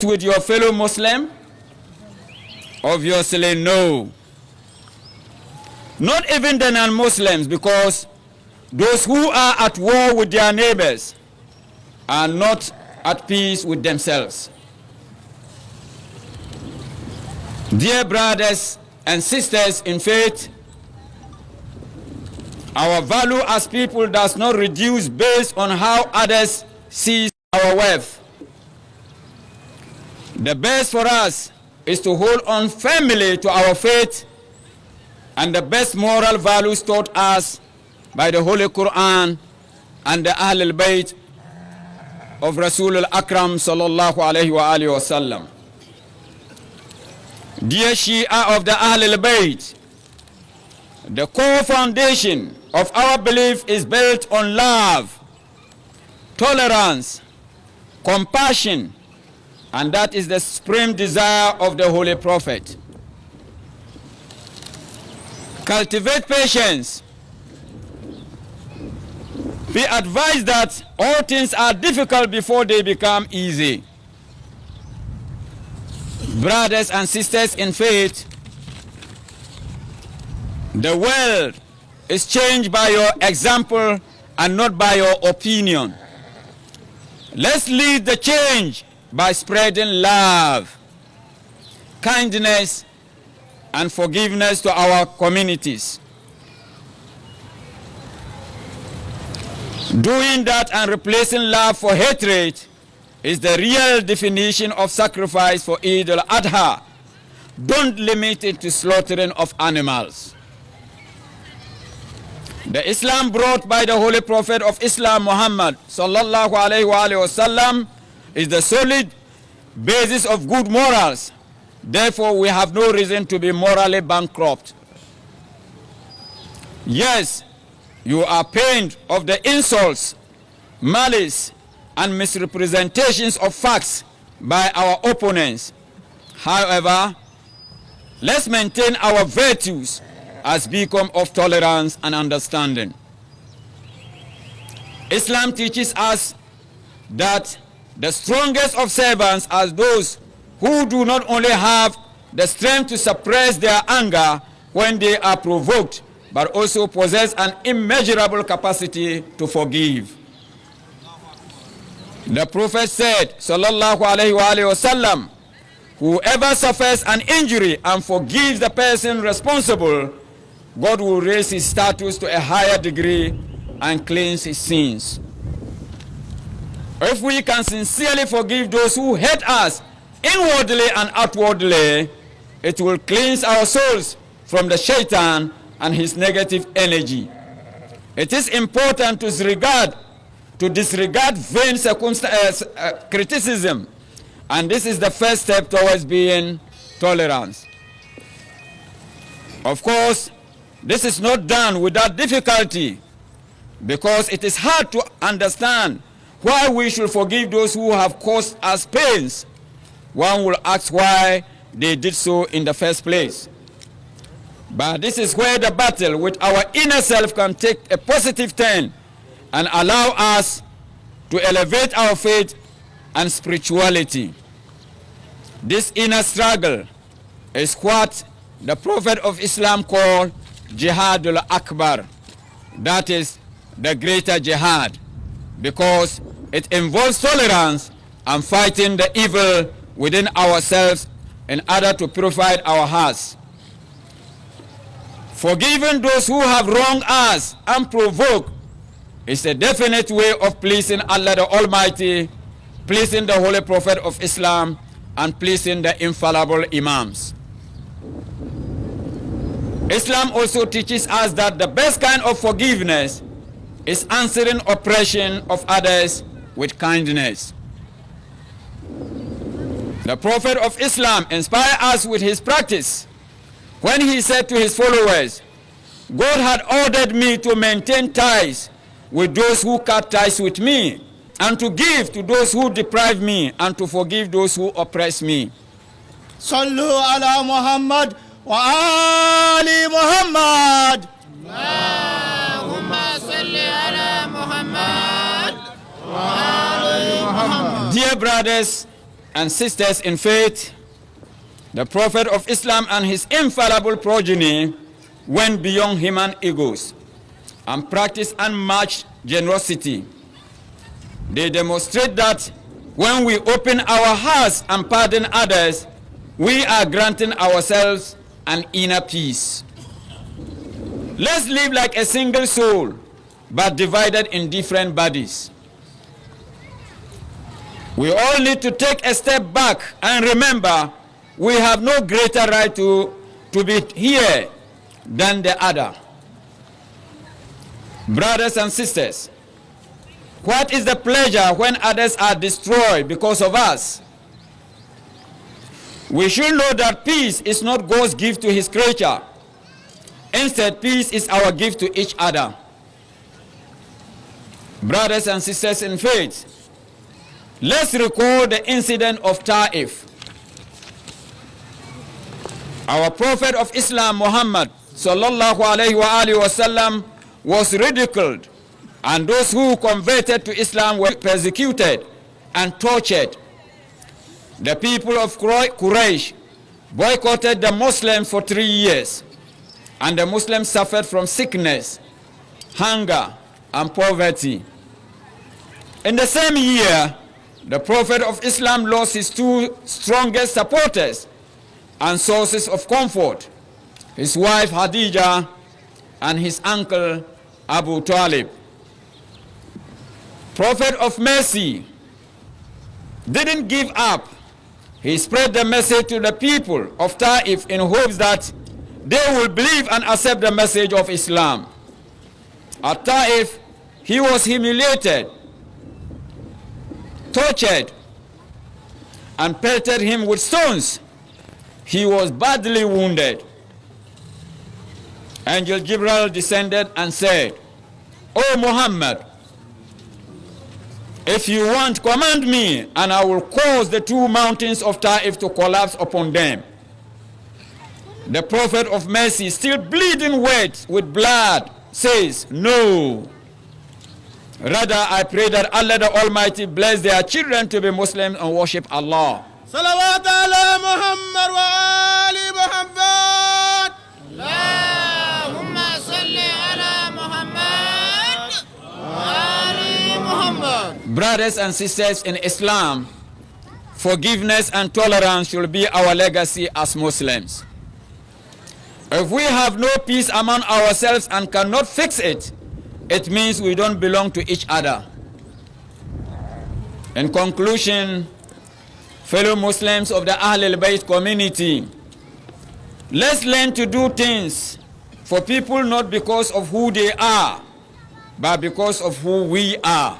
with your fellow Muslim? Obviously no. Not even the non-Muslims, because those who are at war with their neighbors are not at peace with themselves. Dear brothers and sisters in faith, our value as people does not reduce based on how others see our wealth. The best for us is to hold on firmly to our faith and the best moral values taught us by the Holy Quran and the Ahlul Bayt of Rasul al-Akram sallallahu alayhi wa alihi wa sallam. Dear Shia of the Ahlul Bayt, the core foundation of our belief is built on love, tolerance, compassion, and that is the supreme desire of the Holy Prophet. Cultivate patience. Be advised that all things are difficult before they become easy. Brothers and sisters in faith, the world is changed by your example and not by your opinion. Let's lead the change by spreading love, kindness, and forgiveness to our communities. Doing that and replacing love for hatred is the real definition of sacrifice for Eid Al-Adha. Don't limit it to slaughtering of animals. The Islam brought by the Holy Prophet of Islam, Muhammad sallallahu alayhi wa sallam, is the solid basis of good morals. Therefore, we have no reason to be morally bankrupt. Yes, you are pained of the insults, malice, and misrepresentations of facts by our opponents. However, let's maintain our virtues as beacon of tolerance and understanding. Islam teaches us that the strongest of servants are those who do not only have the strength to suppress their anger when they are provoked, but also possess an immeasurable capacity to forgive. The Prophet said, sallallahu alayhi wa sallam, whoever suffers an injury and forgives the person responsible, God will raise his status to a higher degree and cleanse his sins. If we can sincerely forgive those who hate us inwardly and outwardly, it will cleanse our souls from the shaitan and his negative energy. It is important to disregard vain criticism, and this is the first step towards being tolerant. Of course, this is not done without difficulty, because it is hard to understand why we should forgive those who have caused us pains. One will ask why they did so in the first place. But this is where the battle with our inner self can take a positive turn and allow us to elevate our faith and spirituality. This inner struggle is what the Prophet of Islam called Jihad Al-Akbar. That is the greater jihad, because it involves tolerance and fighting the evil within ourselves in order to purify our hearts. Forgiving those who have wronged us unprovoked is a definite way of pleasing Allah the Almighty, pleasing the Holy Prophet of Islam, and pleasing the infallible Imams. Islam also teaches us that the best kind of forgiveness is answering oppression of others with kindness. The Prophet of Islam inspired us with his practice when he said to his followers, God had ordered me to maintain ties with those who cut ties with me, and to give to those who deprive me, and to forgive those who oppress me. Sallu ala Muhammad wa ali Muhammad. Allahumma salli ala Muhammad wa ali Muhammad. Dear brothers and sisters in faith, the Prophet of Islam and his infallible progeny went beyond human egos and practiced unmatched generosity. They demonstrate that when we open our hearts and pardon others, we are granting ourselves an inner peace. Let's live like a single soul, but divided in different bodies. We all need to take a step back and remember we have no greater right to be here than the other. Brothers and sisters, what is the pleasure when others are destroyed because of us? We should know that peace is not God's gift to his creature. Instead, peace is our gift to each other. Brothers and sisters in faith, let's recall the incident of Ta'if. Our Prophet of Islam, Muhammad sallallahu alayhi wa sallam, was ridiculed, and those who converted to Islam were persecuted and tortured. The people of Quraysh boycotted the Muslims for 3 years, and the Muslims suffered from sickness, hunger, and poverty. In the same year, the Prophet of Islam lost his two strongest supporters and sources of comfort, his wife Khadija and his uncle Abu Talib. Prophet of Mercy didn't give up. He spread the message to the people of Ta'if in hopes that they will believe and accept the message of Islam. At Ta'if, he was humiliated, tortured, and pelted him with stones. He was badly wounded. Angel Jibril descended and said, "O Muhammad, if you want, command me, and I will cause the two mountains of Ta'if to collapse upon them." The Prophet of Mercy, still bleeding wet with blood, says, "No. Rather, I pray that Allah the Almighty bless their children to be Muslims and worship Allah." Salawat ala Muhammad wa ali Muhammad. Allahumma salli ala Muhammad wa ali Muhammad. Brothers and sisters in Islam, forgiveness and tolerance should be our legacy as Muslims. If we have no peace among ourselves and cannot fix it, it means we don't belong to each other. In conclusion, fellow Muslims of the Ahlul Bayt community, let's learn to do things for people not because of who they are, but because of who we are.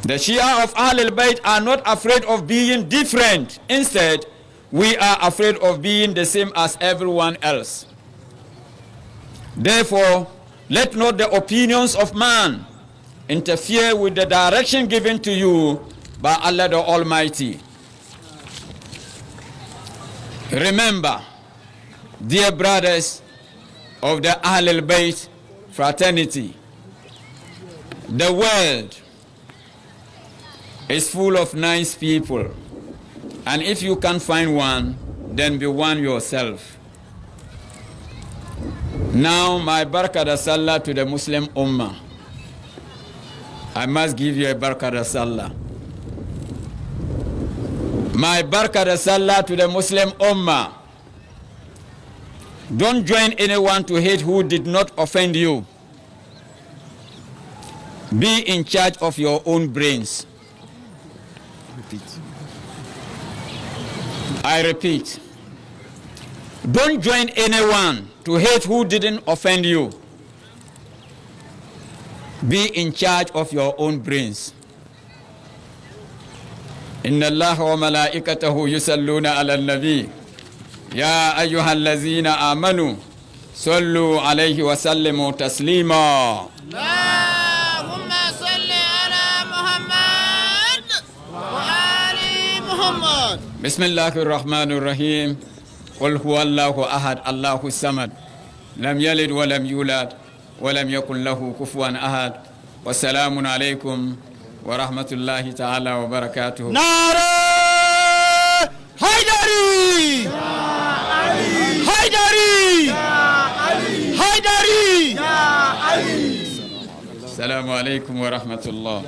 The Shia of Ahlul Bayt are not afraid of being different. Instead, we are afraid of being the same as everyone else. Therefore, let not the opinions of man interfere with the direction given to you by Allah the Almighty. Remember, dear brothers of the Ahlul Bayt fraternity, the world is full of nice people. And if you can't find one, then be one yourself. Now, my barakah sallah to the Muslim Ummah. I must give you a barakah sallah. My barakah sallah to the Muslim Ummah. Don't join anyone to hate who did not offend you. Be in charge of your own brains. I repeat, don't join anyone to hate who didn't offend you. Be in charge of your own brains. Inna Allah wa malaikatahu yusalluna ala nabi. Ya ayyuhallazina amanu sallu alayhi wa sallimu taslima. Allahumma salli ala Muhammad wa ali Muhammad. Bismillahir Rahmanir Rahim. Qul huwallahu ahad, Allahu samad. Lam yalid wa lam yulad wa lam yakul lahu kufuwan ahad. Wassalamun alaykum ورحمة الله تعالى وبركاته. نعرة حيدري حيدري حيدري. السلام عليكم ورحمة الله.